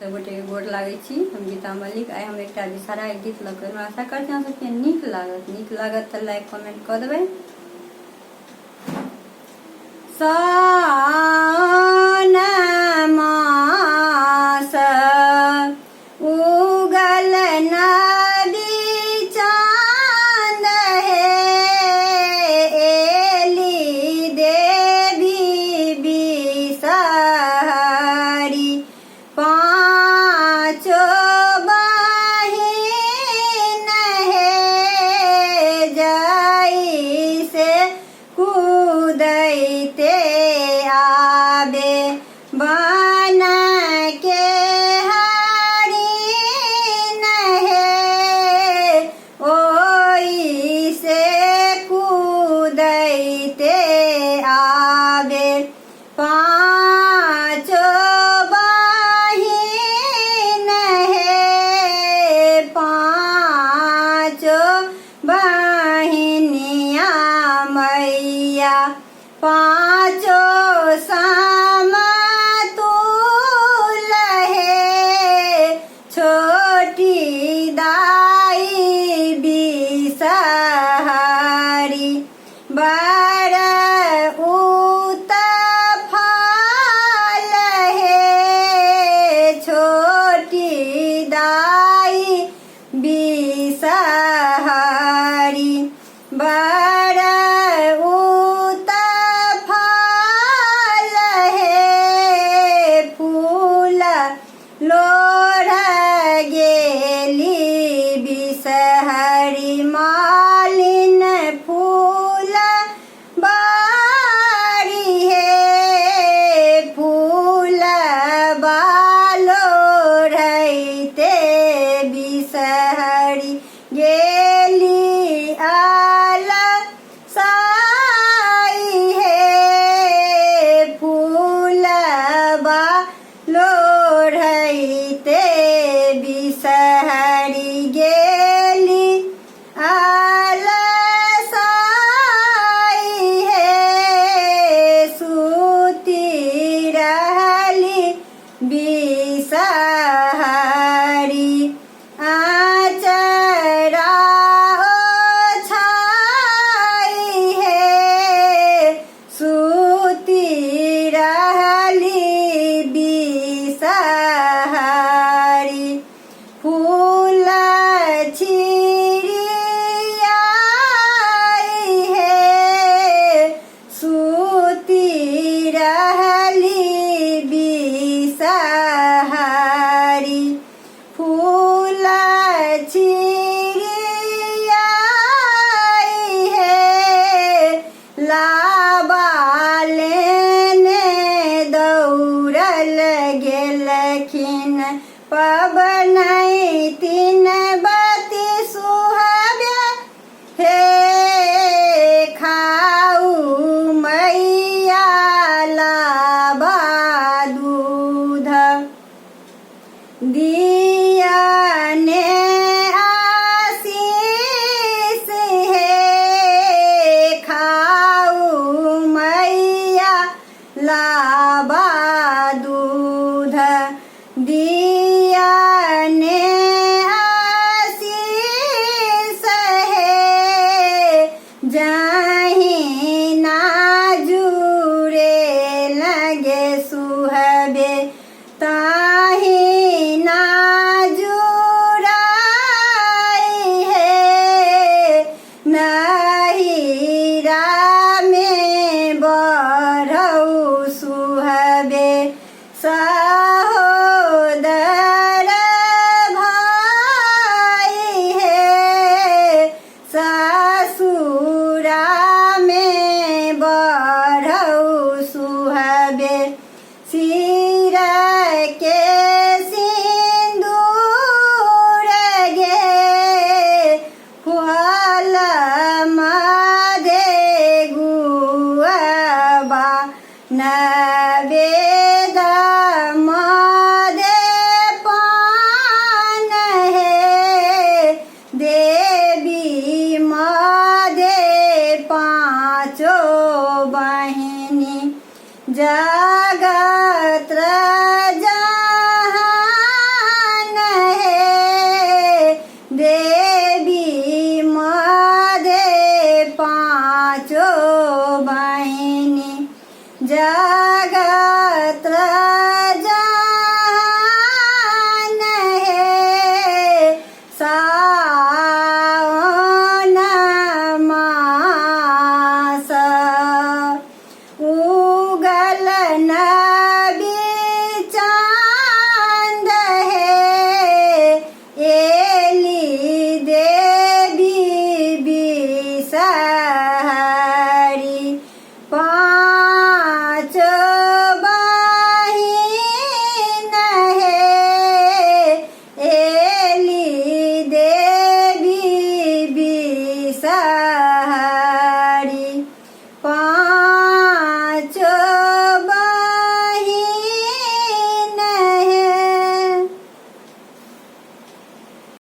सब गोटे के गोर लागै छी। हम गीता मलिक। आइ हम एकटा विषहरा के गीत लऽ कऽ आशा करते अहाँ सबके नीक लागत तऽ लाइक कमेंट कऽ देबै। सावन मास उगल नदी चाँद हे, एली देवी बिषहरी पाँचो बहिन हे, जैसे कूदैते आबे बन के हरिन हे, ओइसे कूदैते आबे पाँचो बहिन हे, पाँचो बहिनिया मैया पाँचो समतुल हे, छोटी दाई बिषहरी बड़ उत्तफल हे, छोटी दाई बिषहरी बड़ उत्तफल हे, फूल लोढ़ गेली बिषहरी मालिन फूल बारी हे, फूल बालोढ़ते बिषहरी गेली अलसाई हे, फूल बालोढ़ते बिषहरी गेली अलसाई हे, सूती रहली बिषहरी आचरा ओछाई हे, सूती रहली बिषहरी फूल छिड़ियाई हे, सूती रहली बिषहरी फूल छिड़ियाई हे, लाबा लेने दौड़ल गेलखिन पबनैतिन बती सुहाबे हे, खाऊ मैया लाबा दूध दी